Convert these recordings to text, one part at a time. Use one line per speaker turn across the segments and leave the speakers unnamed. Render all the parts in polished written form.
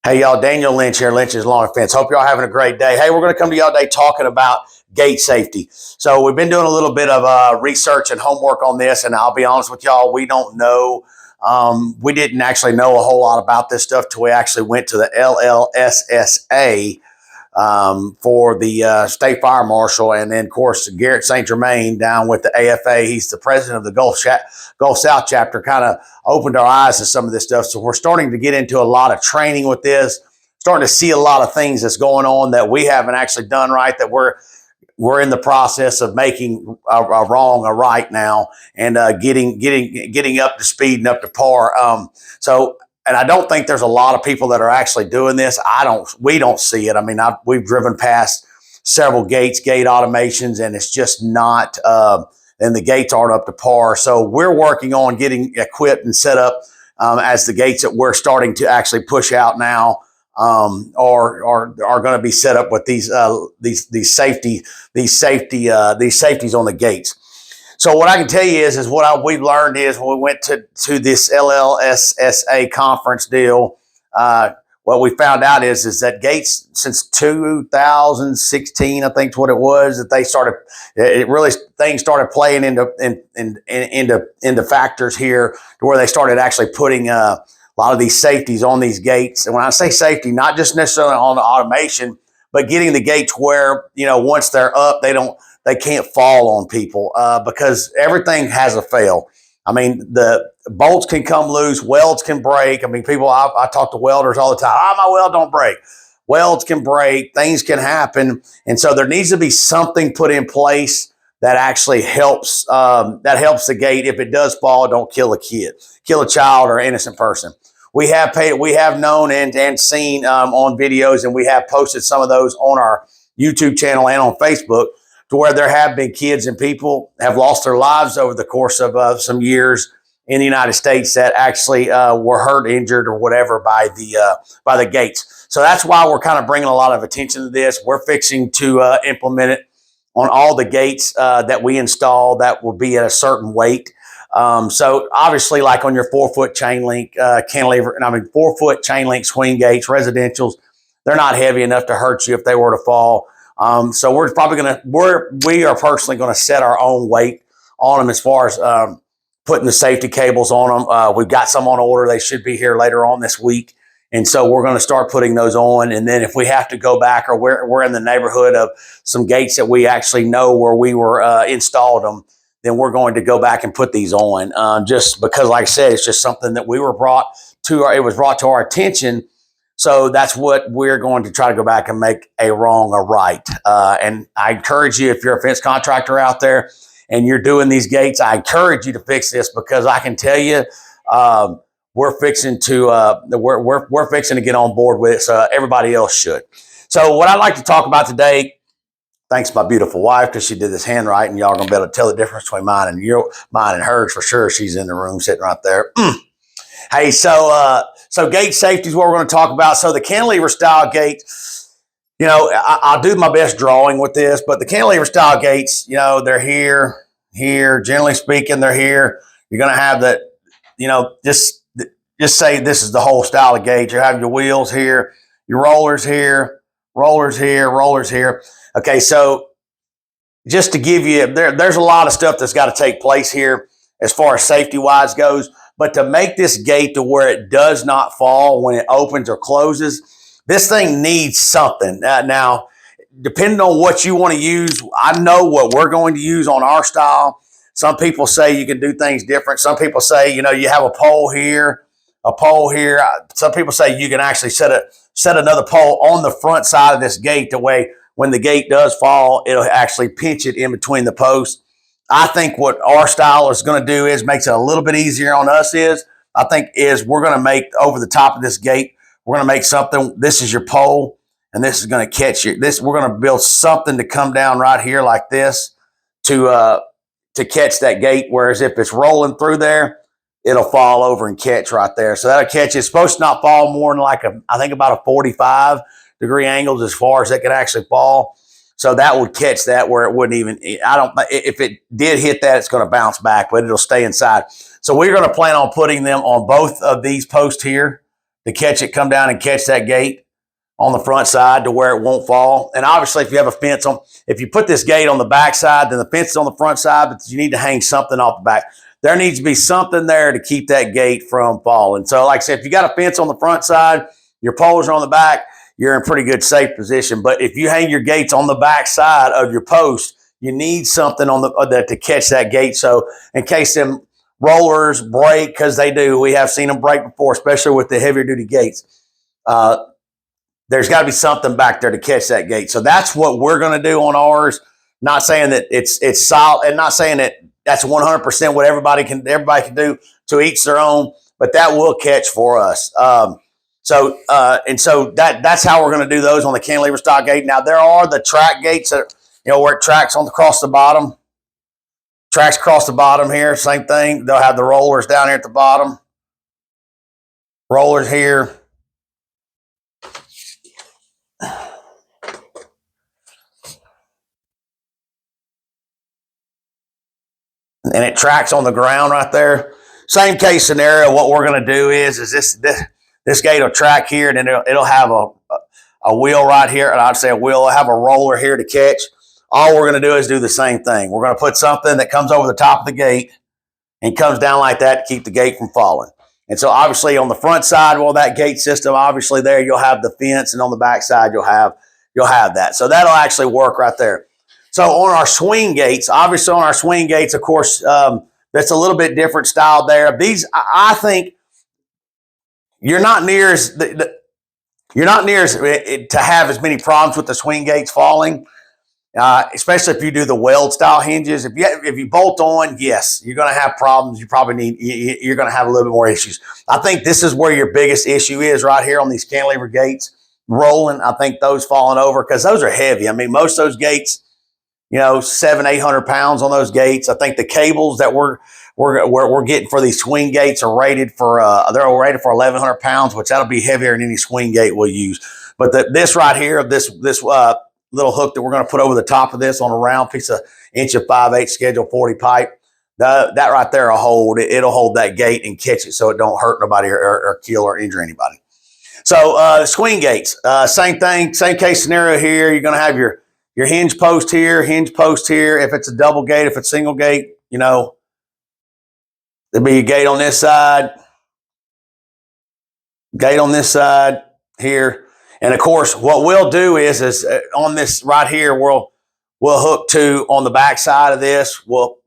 Hey, y'all, Daniel Lynch here, Lynch's Lawn and Fence. Hope y'all having a great day. Hey, we're going to come to y'all today talking about gate safety. So we've been doing a little bit of research and homework on this, and I'll be honest with y'all, we don't know. We didn't actually know a whole lot about this stuff till we actually went to the LLSSA for the state fire marshal, and then of course Garrett St. Germain down with the AFA. He's the president of the Gulf South chapter. Kind of opened our eyes to some of this stuff. So we're starting to get into a lot of training with this. Starting to see a lot of things that's going on that we haven't actually done right. That we're in the process of making a wrong a right now, and getting up to speed and up to par. And I don't think there's a lot of people that are actually doing this. We don't see it. I mean, we've driven past several gate automations, and it's just not, and the gates aren't up to par. So we're working on getting equipped and set up as the gates that we're starting to actually push out now are going to be set up with these safeties on the gates. So what I can tell you is what we've learned is when we went to this LLSSA conference deal, what we found out is that gates since 2016, I think is what it was, that things started playing into factors here to where they started actually putting a lot of these safeties on these gates. And when I say safety, not just necessarily on the automation, but getting the gates where, once they're up, they can't fall on people because everything has a fail. I mean, the bolts can come loose, welds can break. I mean, I talk to welders all the time. My weld don't break. Welds can break, things can happen. And so there needs to be something put in place that actually helps the gate. If it does fall, don't kill a child or innocent person. We have known and seen on videos, and we have posted some of those on our YouTube channel and on Facebook, to where there have been kids and people have lost their lives over the course of some years in the United States that actually were hurt, injured, or whatever by the gates. So that's why we're kind of bringing a lot of attention to this. We're fixing to implement it on all the gates that we install that will be at a certain weight. So obviously, like on your 4-foot chain link cantilever, 4-foot chain link swing gates, residentials, they're not heavy enough to hurt you if they were to fall. So we are personally going to set our own weight on them as far as putting the safety cables on them. We've got some on order. They should be here later on this week. And so we're going to start putting those on. And then if we have to go back, or we're in the neighborhood of some gates that we actually know where we were installed them, then we're going to go back and put these on. Just because, like I said, it's just something that it was brought to our attention. So that's what we're going to try to go back and make a wrong a right. And I encourage you, if you're a fence contractor out there and you're doing these gates, I encourage you to fix this, because I can tell you, we're fixing to get on board with it. So everybody else should. So what I'd like to talk about today, thanks to my beautiful wife, because she did this handwriting. Y'all are gonna be able to tell the difference between mine and hers for sure. She's in the room sitting right there. Hey, so gate safety is what we're going to talk about. So the cantilever style gate, I'll do my best drawing with this, but the cantilever style gates, they're here. Generally speaking, they're here. You're going to have that, just say this is the whole style of gate. You have your wheels here, your rollers here, rollers here, rollers here. Okay, so just to give you, there's a lot of stuff that's got to take place here as far as safety-wise goes. But to make this gate to where it does not fall when it opens or closes, this thing needs something. Now, depending on what you want to use, I know what we're going to use on our style. Some people say you can do things different. Some people say, you have a pole here, a pole here. Some people say you can actually set another pole on the front side of this gate, the way when the gate does fall, it'll actually pinch it in between the posts. I think what our style is going to do makes it a little bit easier on us we're going to make over the top of this gate, we're going to make something. This is your pole, and this is going to catch you. We're going to build something to come down right here like this to catch that gate. Whereas if it's rolling through there, it'll fall over and catch right there. So that'll catch it. It's supposed to not fall more than I think about a 45-degree angle as far as it could actually fall. So that would catch that where it wouldn't even, if it did hit that, it's going to bounce back, but it'll stay inside. So we're going to plan on putting them on both of these posts here, to catch it, come down and catch that gate on the front side to where it won't fall. And obviously, if you have a fence on, if you put this gate on the back side, then the fence is on the front side, but you need to hang something off the back. There needs to be something there to keep that gate from falling. So like I said, if you got a fence on the front side, your poles are on the back, you're in pretty good safe position. But if you hang your gates on the back side of your post, you need something on the to catch that gate. So in case them rollers break, because they do, we have seen them break before, especially with the heavier duty gates. There's got to be something back there to catch that gate. So that's what we're going to do on ours. Not saying that it's solid, and not saying that that's 100% what everybody can do, to each their own, but that will catch for us. So that's how we're going to do those on the cantilever stock gate. Now there are the track gates that, where it tracks across the bottom. Tracks across the bottom here, same thing. They'll have the rollers down here at the bottom. Rollers here. And it tracks on the ground right there. Same case scenario. What we're going to do is this gate will track here, and then it'll have a wheel right here, and I'd say a wheel will have a roller here to catch. All we're going to do is do the same thing. We're going to put something that comes over the top of the gate and comes down like that to keep the gate from falling. And so obviously on the front side, well, that gate system, obviously there you'll have the fence, and on the back side you'll have that. So that'll actually work right there. So on our swing gates, obviously on our swing gates, of course, that's a little bit different style there. These, I think, you're not near as to have as many problems with the swing gates falling. Especially if you do the weld style hinges. If you bolt on, yes, you're going to have problems. You're going to have a little bit more issues. I think this is where your biggest issue is right here on these cantilever gates rolling. I think those falling over, because those are heavy. I mean, most of those gates, 700-800 pounds on those gates. I think the cables that we're getting for these swing gates are rated for 1,100 pounds, which that'll be heavier than any swing gate we'll use. But this right here, this little hook that we're going to put over the top of this on a round piece of 1'5" schedule 40 pipe, that right there will hold. It'll hold that gate and catch it so it don't hurt nobody or kill or injure anybody. So swing gates, same thing, same case scenario here. You're going to have your hinge post here, If it's a double gate, if it's single gate, there'll be a gate on this side, gate on this side here. And of course, what we'll do is on this right here, we'll hook to on the back side of this. We'll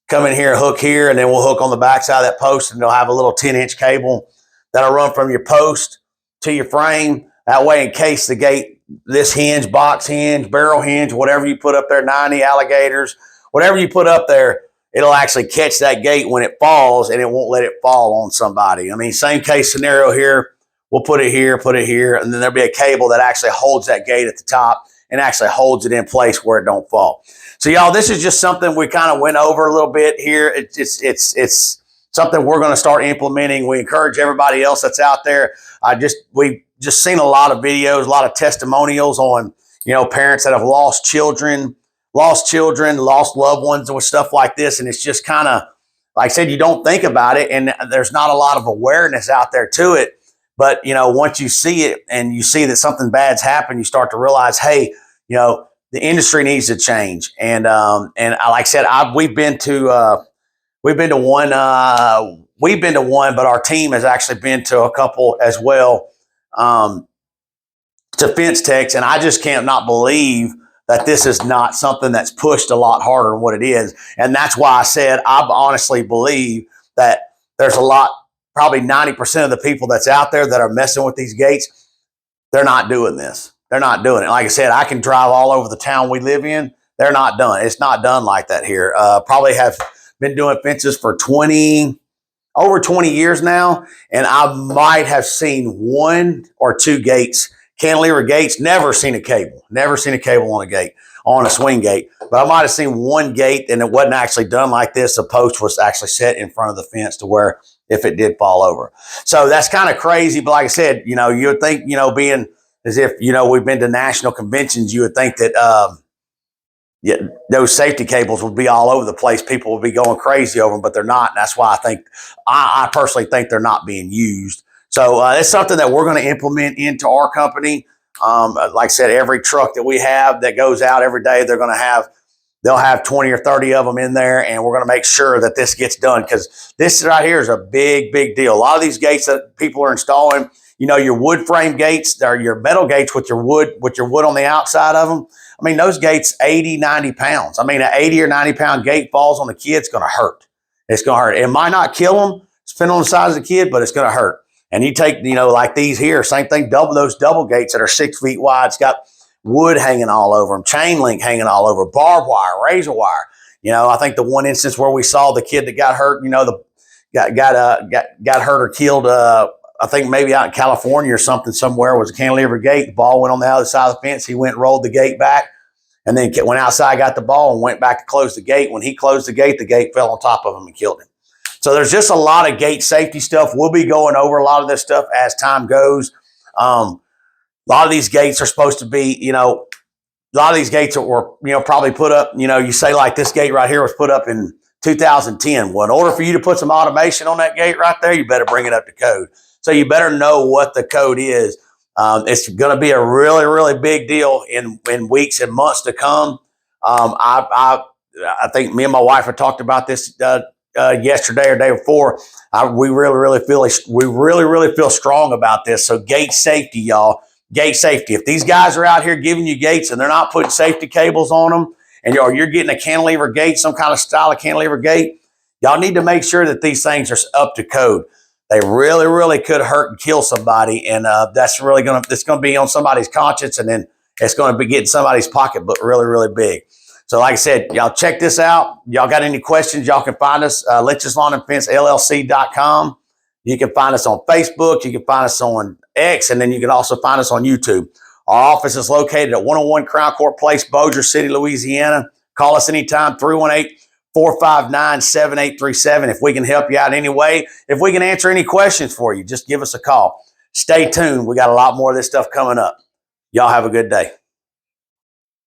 come in here, hook here, and then we'll hook on the back side of that post, and they'll have a little 10-inch cable that'll run from your post to your frame. That way, in case the gate, this hinge, box hinge, barrel hinge, whatever you put up there, 90 alligators, whatever you put up there, it'll actually catch that gate when it falls, and it won't let it fall on somebody. I mean, same case scenario here. We'll put it here, and then there'll be a cable that actually holds that gate at the top and actually holds it in place where it don't fall. So y'all, this is just something we kind of went over a little bit here. It's something we're going to start implementing. We encourage everybody else that's out there. We've just seen a lot of videos, a lot of testimonials on, parents that have lost children, lost loved ones with stuff like this. And it's just kind of, like I said, you don't think about it, and there's not a lot of awareness out there to it. But, once you see it and you see that something bad's happened, you start to realize, hey, the industry needs to change. And like I said, we've been to one, but our team has actually been to a couple as well, to fence techs. And I just can't not believe that this is not something that's pushed a lot harder than what it is. And that's why I said, I honestly believe that there's a lot, probably 90% of the people that's out there that are messing with these gates, they're not doing this. They're not doing it. Like I said, I can drive all over the town we live in. They're not done. It's not done like that here. Probably have been doing fences for over 20 years now. And I might have seen 1 or 2 gates, cantilever gates, never seen a cable on a gate, on a swing gate. But I might have seen 1 gate, and it wasn't actually done like this. The post was actually set in front of the fence to where if it did fall over. So that's kind of crazy. But like I said, you would think, being as if, we've been to national conventions, you would think that those safety cables would be all over the place. People would be going crazy over them, but they're not. And that's why I personally think they're not being used. So it's something that we're going to implement into our company. Like I said, every truck that we have that goes out every day, they'll have 20 or 30 of them in there, and we're going to make sure that this gets done, because this right here is a big, big deal. A lot of these gates that people are installing, your wood frame gates, or your metal gates with your wood on the outside of them. I mean, those gates, 80, 90 pounds. I mean, an 80 or 90 pound gate falls on a kid, it's going to hurt. It's going to hurt. It might not kill them, depending on the size of the kid, but it's going to hurt. And you take, like these here, same thing, those double gates that are 6 feet wide. It's got wood hanging all over them, chain link hanging all over, barbed wire, razor wire. I think the one instance where we saw the kid that got hurt, got hurt or killed, I think maybe out in California or something somewhere, was a cantilever gate. The ball went on the other side of the fence. He went and rolled the gate back, and then went outside, got the ball, and went back to close the gate. When he closed the gate fell on top of him and killed him. So there's just a lot of gate safety stuff. We'll be going over a lot of this stuff as time goes. A lot of these gates are supposed to be, a lot of these gates were, probably put up, you say like this gate right here was put up in 2010. Well, in order for you to put some automation on that gate right there, you better bring it up to code. So you better know what the code is. It's going to be a really, really big deal in weeks and months to come. I think me and my wife have talked about this yesterday or day before. We really feel strong about this. So gate safety, y'all. Gate safety. If these guys are out here giving you gates and they're not putting safety cables on them, and you're getting a cantilever gate, some kind of style of cantilever gate, y'all need to make sure that these things are up to code. They really could hurt and kill somebody, and that's really going to be on somebody's conscience, and then it's going to be getting somebody's pocketbook really big. So like I said, y'all check this out. Y'all got any questions, y'all can find us, Lynch's Lawn and Fence LLC.com. You can find us on Facebook. You can find us on X, and then you can also find us on YouTube. Our office is located at 101 Crown Court Place, Bossier City, Louisiana. Call us anytime, 318-459-7837. If we can help you out in any way, if we can answer any questions for you, just give us a call. Stay tuned. We got a lot more of this stuff coming up. Y'all have a good day.